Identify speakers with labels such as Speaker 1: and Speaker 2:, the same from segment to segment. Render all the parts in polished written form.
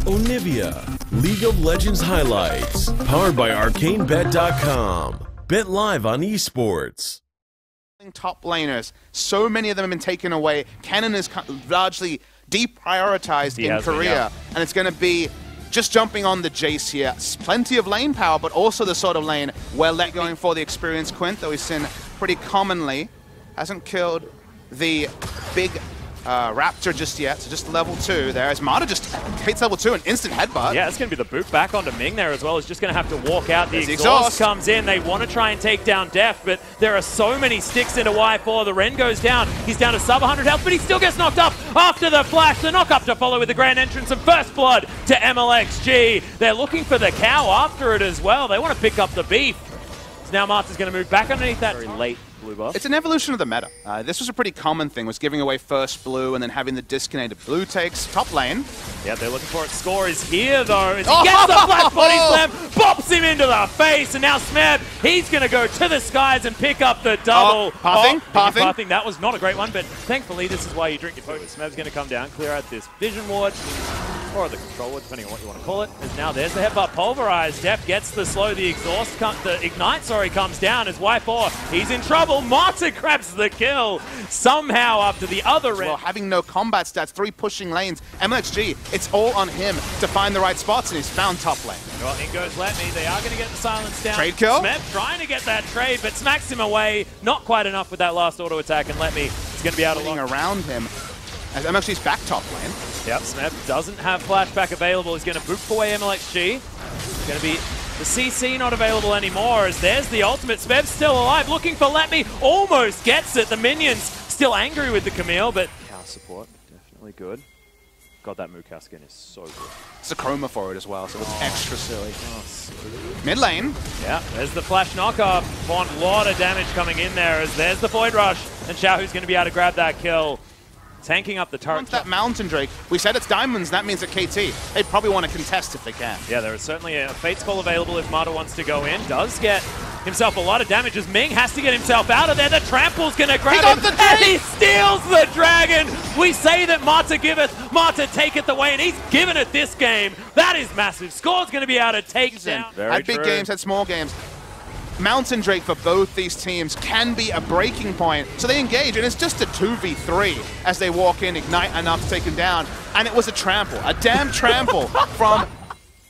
Speaker 1: Onivia, League of Legends highlights, powered by ArcaneBet.com. Bet live on esports.
Speaker 2: Top laners, so many of them have been taken away. Kone is largely deprioritized in Korea, and it's going to be just jumping on the Jace here. Plenty of lane power, but also the sort of lane where Let going for the experienced Quint, though he's seen pretty commonly. Hasn't killed the big Raptor just yet, so just level 2 there. As Mata just hits level 2, an instant headbutt.
Speaker 3: Yeah, it's going to be the boot back onto Ming there as well. He's just going to have to walk out. The exhaust comes in. They want to try and take down Def, but there are so many sticks into Y4. The Ren goes down. He's down to sub 100 health, but he still gets knocked up after the flash. The knock up to follow with the grand entrance and first blood to MLXG. They're looking for the cow after it as well. They want to pick up the beef. So now Mata's going to move back underneath that very late blue buff.
Speaker 2: It's an evolution of the meta. This was a pretty common thing, was giving away first blue and then having the disconnected blue takes top lane.
Speaker 3: Yeah, they're looking for it. Score is here, though, as he gets the flash body slam, bops him into the face, and now Smeb, he's going to go to the skies and pick up the double. Pathing. That was not a great one, but thankfully this is why you drink your potion. Smeb's going to come down, clear out this vision ward, or the control ward, depending on what you want to call it. As now there's the headbutt pulverized. Def gets the slow, the ignite, comes down as Y4. He's in trouble. Mata grabs the kill somehow after the other red.
Speaker 2: Well, having no combat stats, 3 pushing lanes. MLXG, it's all on him to find the right spots, and he's found top lane.
Speaker 3: Well, in goes Let Me. They are going to get the silence down.
Speaker 2: Trade kill.
Speaker 3: Smeb trying to get that trade, but smacks him away. Not quite enough with that last auto attack, and Let Me is going to be out of luck
Speaker 2: around him. As MLXG's back top lane.
Speaker 3: Yep, Smeb doesn't have flashback available. He's going to boot away MLXG. It's going to be the CC not available anymore, as there's the ultimate. Smeb's still alive, looking for Let Me. Almost gets it. The minions still angry with the Camille, but cow support, definitely good. God, that Mukau skin is so good.
Speaker 2: It's a chroma for it as well, so it's extra silly. Mid lane.
Speaker 3: Yeah, there's the flash knockup. Bond, a lot of damage coming in there, as there's the Void Rush, and Xiaohu's going to be able to grab that kill. Tanking up the turret.
Speaker 2: That Mountain Drake. We said it's diamonds, that means that KT. They probably want to contest if they can.
Speaker 3: Yeah, there is certainly a Fate's Call available if Mata wants to go in. Does get himself a lot of damage as Ming has to get himself out of there. The Trample's going to grab him, and he steals the dragon. We say that Mata giveth, Mata taketh away, and he's given it this game. That is massive. Score's going to be able to take down.
Speaker 2: Had big games, had small games. Mountain Drake for both these teams can be a breaking point. So they engage, and it's just a 2v3 as they walk in, ignite enough to take him down. And it was a trample, a damn trample from...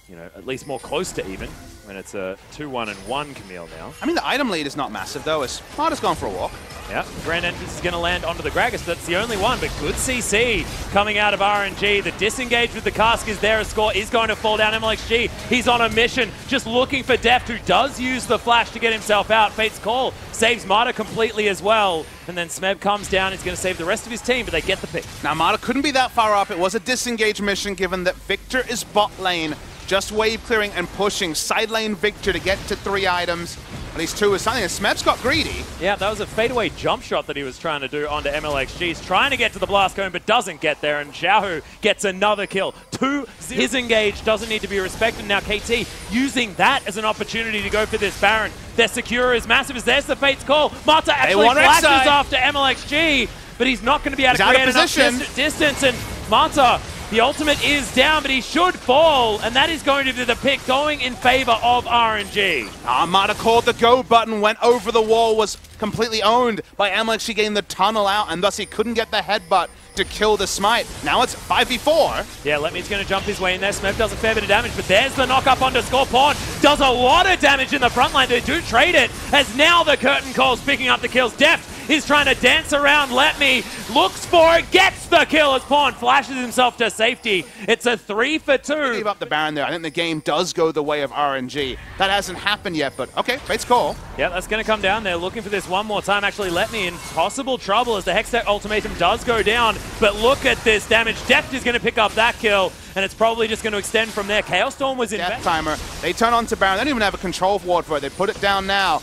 Speaker 3: You know, at least more close to even, when it's a 2-1-1 Camille now.
Speaker 2: I mean, the item lead is not massive, though, as Mata's gone for a walk.
Speaker 3: Yeah, Grand Entrance is going to land onto the Gragas. That's the only one, but good CC coming out of RNG. The disengage with the cask is there. A score is going to fall down. MLXG, he's on a mission, just looking for Deft, who does use the flash to get himself out. Fate's Call saves Mata completely as well. And then Smeb comes down. He's going to save the rest of his team, but they get the pick.
Speaker 2: Now, Mata couldn't be that far up. It was a disengage mission, given that Victor is bot lane. Just wave clearing and pushing. Side lane Victor to get to 3 items. At least 2 is something. And Smeb's got greedy.
Speaker 3: Yeah, that was a fadeaway jump shot that he was trying to do onto MLXG. He's trying to get to the blast cone, but doesn't get there. And Xiaohu gets another kill. 2-0. His engage doesn't need to be respected. Now KT using that as an opportunity to go for this Baron. Their secure is massive as there's the Fate's Call. Mata actually flashes after MLXG, but he's not going to be able to create enough distance. And Mata, the ultimate is down, but he should fall, and that is going to be the pick going in favor of RNG.
Speaker 2: Mata called the go button, went over the wall, was completely owned by MLXG getting the tunnel out, and thus he couldn't get the headbutt to kill the smite. Now it's 5v4.
Speaker 3: Yeah, Let Me's going to jump his way in there. Smeb does a fair bit of damage, but there's the knock up onto Scorpion. Does a lot of damage in the front line. They do trade it, as now the Curtain Call's picking up the kills. Deft is trying to dance around Let Me, looks for it, gets the kill as Pawn flashes himself to safety. It's a 3-for-2.
Speaker 2: Gave up the Baron there. I think the game does go the way of RNG. That hasn't happened yet, but okay, Fate's Call.
Speaker 3: Yeah, that's going to come down. They're looking for this one more time. Actually, Let Me in possible trouble as the Hextech ultimatum does go down, but look at this damage. Deft is going to pick up that kill, and it's probably just going to extend from there. Chaos Storm was in
Speaker 2: Death Timer. They turn on to Baron. They don't even have a control ward for it. They put it down now.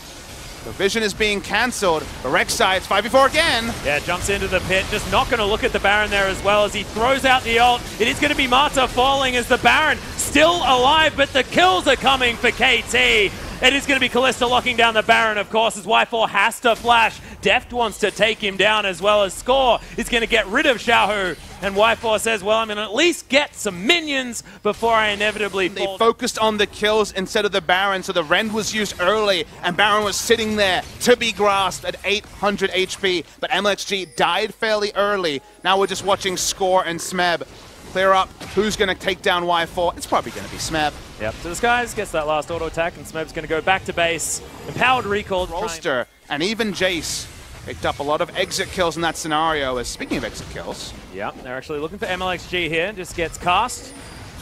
Speaker 2: The vision is being cancelled. The Rek'Sai, it's 5v4 again.
Speaker 3: Yeah, jumps into the pit. Just not going to look at the Baron there as well as he throws out the ult. It is going to be Mata falling as the Baron still alive, but the kills are coming for KT. It is going to be Kalista locking down the Baron, of course, as Y4 has to flash. Deft wants to take him down as well as Score is going to get rid of Xiaohu. And Y4 says, well, I'm going to at least get some minions before I inevitably fall.
Speaker 2: They focused on the kills instead of the Baron, so the Rend was used early, and Baron was sitting there to be grasped at 800 HP. But MLXG died fairly early. Now we're just watching Score and Smeb clear up who's going to take down Y4. It's probably going to be Smeb.
Speaker 3: Yep, so Disguise gets that last auto attack, and Smeb's going to go back to base. Empowered recall.
Speaker 2: Rolster and even Jace picked up a lot of exit kills in that scenario. As speaking of exit kills,
Speaker 3: yeah, they're actually looking for MLXG here. Just gets cast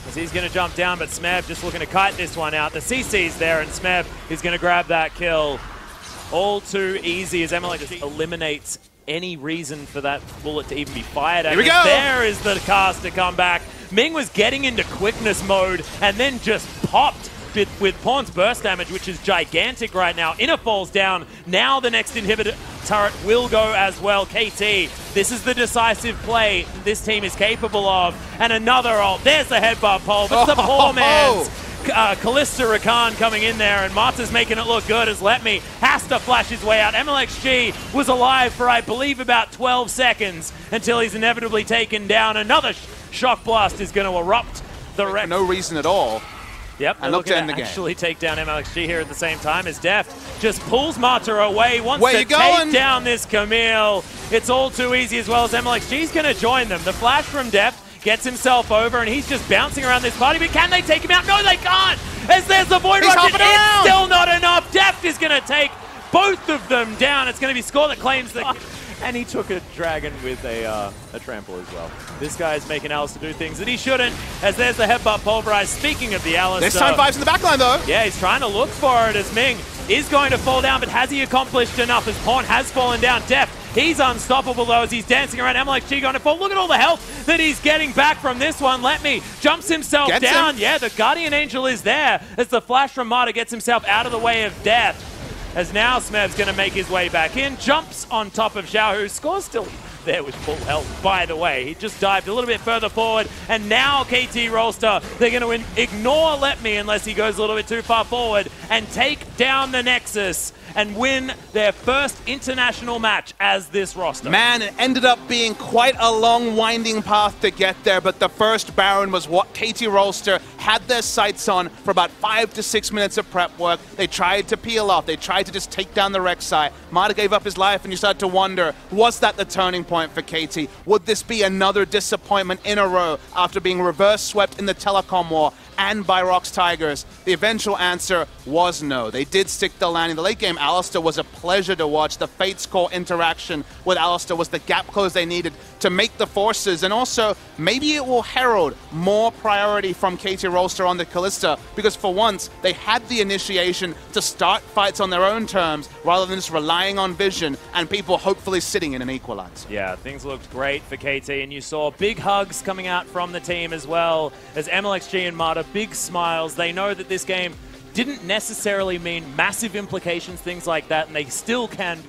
Speaker 3: as he's going to jump down, but Smeb just looking to kite this one out. The CC's there, and Smeb is going to grab that kill. All too easy as MLXG eliminates any reason for that bullet to even be fired at.
Speaker 2: Here we go!
Speaker 3: There is the cast to come back. Ming was getting into quickness mode and then just popped with Pawn's burst damage, which is gigantic right now. Inner falls down. Now the next inhibitor turret will go as well. KT, this is the decisive play this team is capable of. And another ult. There's the headbutt pole, but it's the poor man's Kalista Rakan coming in there, and Marta's making it look good as Letme has to flash his way out. MLXG was alive for, I believe, about 12 seconds until he's inevitably taken down. Another shock blast is going to erupt the wreck.
Speaker 2: For no reason at all.
Speaker 3: Yep,
Speaker 2: and look to end the game.
Speaker 3: Actually take down MLXG here at the same time as Deft just pulls Marta away, wants to take down this Camille. It's all too easy as well as MLXG's going to join them. The flash from Deft gets himself over, and he's just bouncing around this party, but can they take him out? No, they can't! As there's the Void Rush, it's still not enough! Deft is going to take both of them down. It's going to be Score that claims the... And he took a dragon with a trample as well. This guy is making Alistar do things that he shouldn't, as there's the headbutt pulverized. Speaking of the Alistar...
Speaker 2: This time Vive's in the backline, though!
Speaker 3: Yeah, he's trying to look for it as Ming is going to fall down, but has he accomplished enough as Pawn has fallen down? Deft, he's unstoppable though as he's dancing around. MLXG going to fall. Look at all the health that he's getting back from this one. Letme jumps himself down. Yeah, the Guardian Angel is there as the flash from Marta gets himself out of the way of death. As now Smeb's going to make his way back in, jumps on top of Xiaohu. Score's still there with full health, by the way. He just dived a little bit further forward, and now KT Rolster, they're going to ignore Letme unless he goes a little bit too far forward and take down the Nexus and win their first international match as this roster.
Speaker 2: Man, it ended up being quite a long, winding path to get there, but the first Baron was what KT Rolster had their sights on for about 5 to 6 minutes of prep work. They tried to peel off. They tried to just take down the Rek'Sai. Marta gave up his life, and you started to wonder, was that the turning point for KT? Would this be another disappointment in a row after being reverse swept in the telecom war and by Rock's Tigers? The eventual answer was no. They did stick the landing. The late game Alistar was a pleasure to watch. The Fate's Core interaction with Alistar was the gap close they needed to make the forces, and also maybe it will herald more priority from KT Rolster on the Kalista, because for once they had the initiation to start fights on their own terms rather than just relying on vision and people hopefully sitting in an equalizer.
Speaker 3: Yeah, things looked great for KT, and you saw big hugs coming out from the team as well as MLXG and Marta, big smiles. They know that this game didn't necessarily mean massive implications, things like that, and they still can